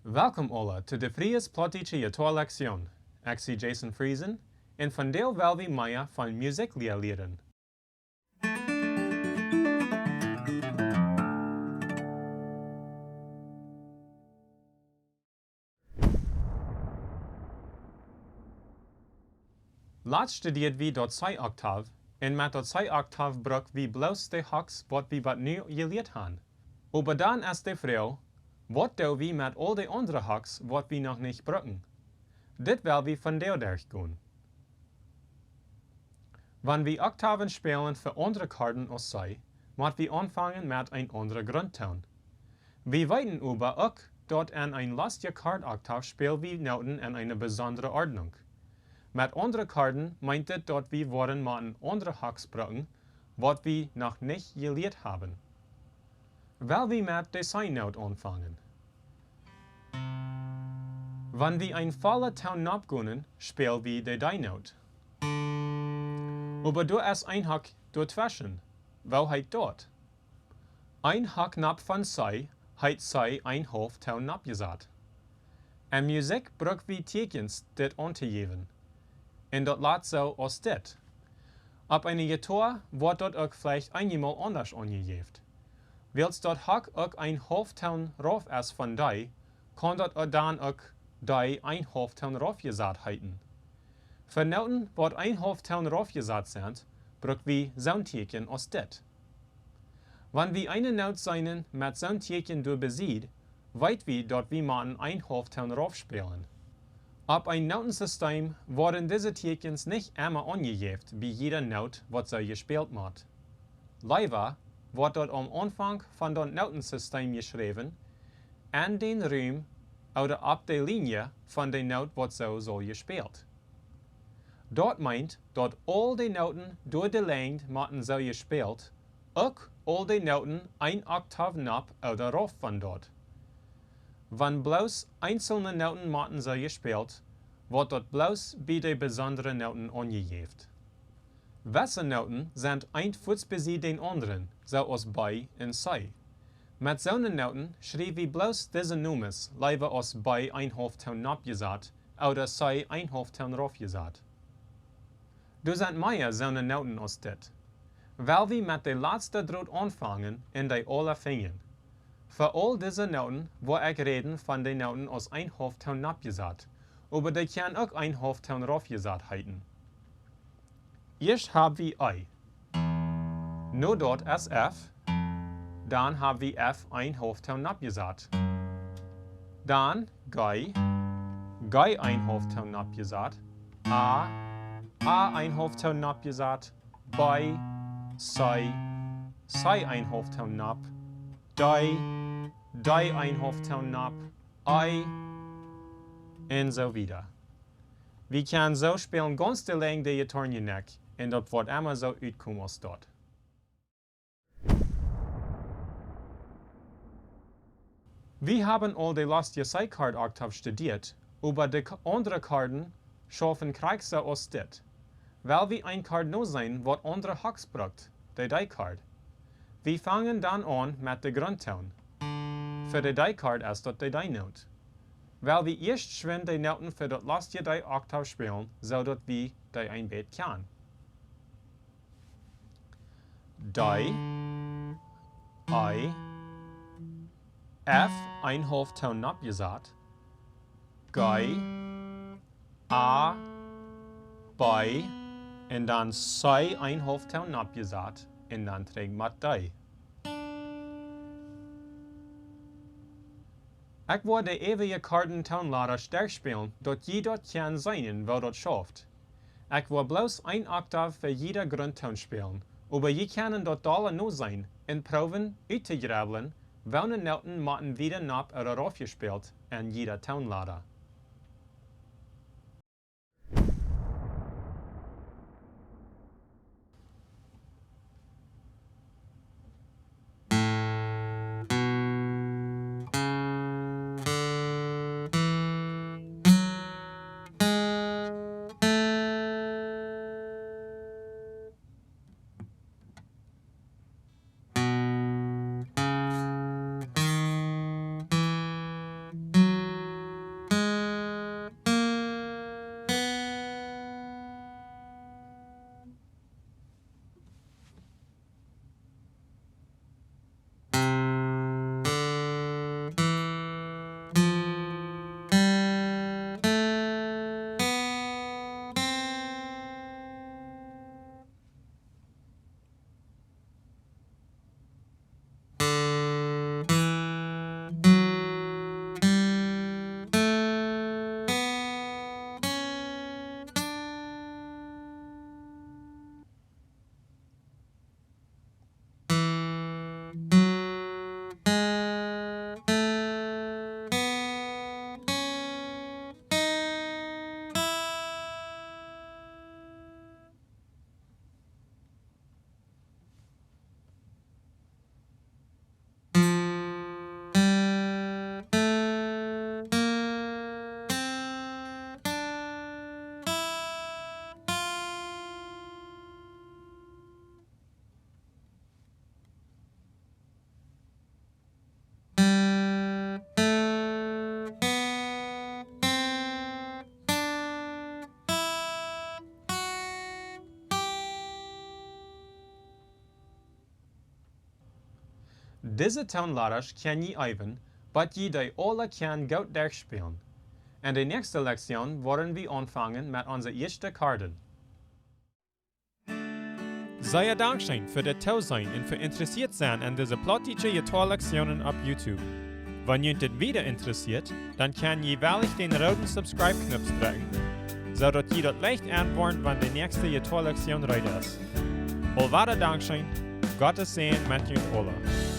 Welkom alle to de Fries Plottische Jittoa Lekzion. Ik zie Jason Friesen en vandaag wil we meer van Musikj Lia leren. Laatst studeert we dat 2 octav en met dat 2 octav bruk we bloos de haks wat we wat nu geleerd hebben. Aber dan is de vraag, wat doen we met al de andere haks wat we nog niet brukken? Dit wil we vandaag durchgaan. Wanneer we octaven spelen voor andere Korden als zij, moet we aanvangen met een andere grondtoon. We weten ook dat in een lastige Kordoctav spelen we noten in een bijzondere ordnung. Met andere Korden meint dit dat we woaren met een andere haks brukken, wat we nog niet geleerd hebben. Wil we met de zijnoot aanvangen. Wanneer we een volle toon opgaan, spelen we de die-noot. Aber du is een hak dazwischen. Wel heet dat? Een hak nap van zij, heet zij een hoofdtoon napgezet. In muziek gebruiken we tekens dit aan te geven. En dat laat zo als dit. Op een Jittoa wordt dat ook vielleicht eenmaal anders aangegeven. Wils dat hak ook een hoofdtoon rauf is van die, kan dat dan ook die een hoofdtoon raufgezet heeten. Voor noten wat een hoofdtoon raufgezet zijn, gebruiken we zo'n teken als dit. Wanneer we een noot zijn met zo'n teken doorbezien, weten we dat we met een hoofdtoon raufspelen. Op een notensysteem worden deze tekens niet immer aangegeven bij jede noot wat zo gespeeld wordt. Liever wordt dat am aanvang van dat notensysteem geschreven en den ruim oder op de linie van de noot wat zo zal gespeeld. Dat meint dat al de noten door de lengte moeten zo gespeeld, ook al de noten een octav nap oder rauf van dat. Wanneer bloos einzelne noten moeten zo gespeeld, wordt dat bloos bij de bijzondere noten aangegeven. Wesse noten zijn eindvoetsbezien den anderen, zoals bij en zij. Met zo'n noten schrijven we bloos deze nummers liever als bij een hoofdtoon napgezet, oder zij een hoofdtoon raufgezet. Er zijn meer zo'n noten als dit. Wel we met de laatste drood aanvangen en de alle vingen. Voor al deze noten wil ik reden van de noten als een hoofdtoon napgezet, aber die kan ook een hoofdtoon raufgezet heeten. Eerst hebben we I. Nu dat is F. Dan hebben we F een hoofdtoon napgezet. Dan G. G een hoofdtoon napgezet. A een hoofdtoon napgezet. B. C een hoofdtoon nap. D een hoofdtoon nap. I en zo wieder. We kunnen zo spelen ganz de lang de Jittoa nek en dat wordt immer zo uitkomen als dat. We haben al de lastige Zij-Kord-Octav studiert, aber de andere Korden schaffen krijg zo als dit. Wel we een Kord nu zijn wat andere haks brukt, de die-Kord. We vangen dan aan met de grondtoon. Voor de die-Kord is dat de die-noot. Wel we eerst schwin de noten voor dat lastige die-Octav spelen, zodat we die een beet kan. Die, I, F een hoofdtoon napgezet, G, A, B, en dan C een hoofdtoon napgezet, en dan terug met die. Ik wil de eeuwige Korden-toonladder sterk spelen, dat je dat kan zijn wel dat schaft. Ik wil bloos een octav voor jede grondtoon spelen, aber je kan dat alle nu zijn, en proeven uit te grabbelen, welke noten moeten wieder nap oder raufgespeeld en jede toonladder. Diese toonletters ken je even, but je die alle kan goed durchspelen. In de nächste Lektion wollen wir anfangen mit unserer ersten Korden. Sehr Dankeschön für das Zusein und für interessiert sein an diese plottische Jittoa-Lektionen auf YouTube. Wenn ihr das wieder interessiert, dann kann ihr jährlich den roten Subscribe-Knopf drücken, sodass ihr das leicht antwortet, wenn die nächste Jittoa-Lektion ready ist. Wada Dankeschön, Gottes Segen mit euch alle.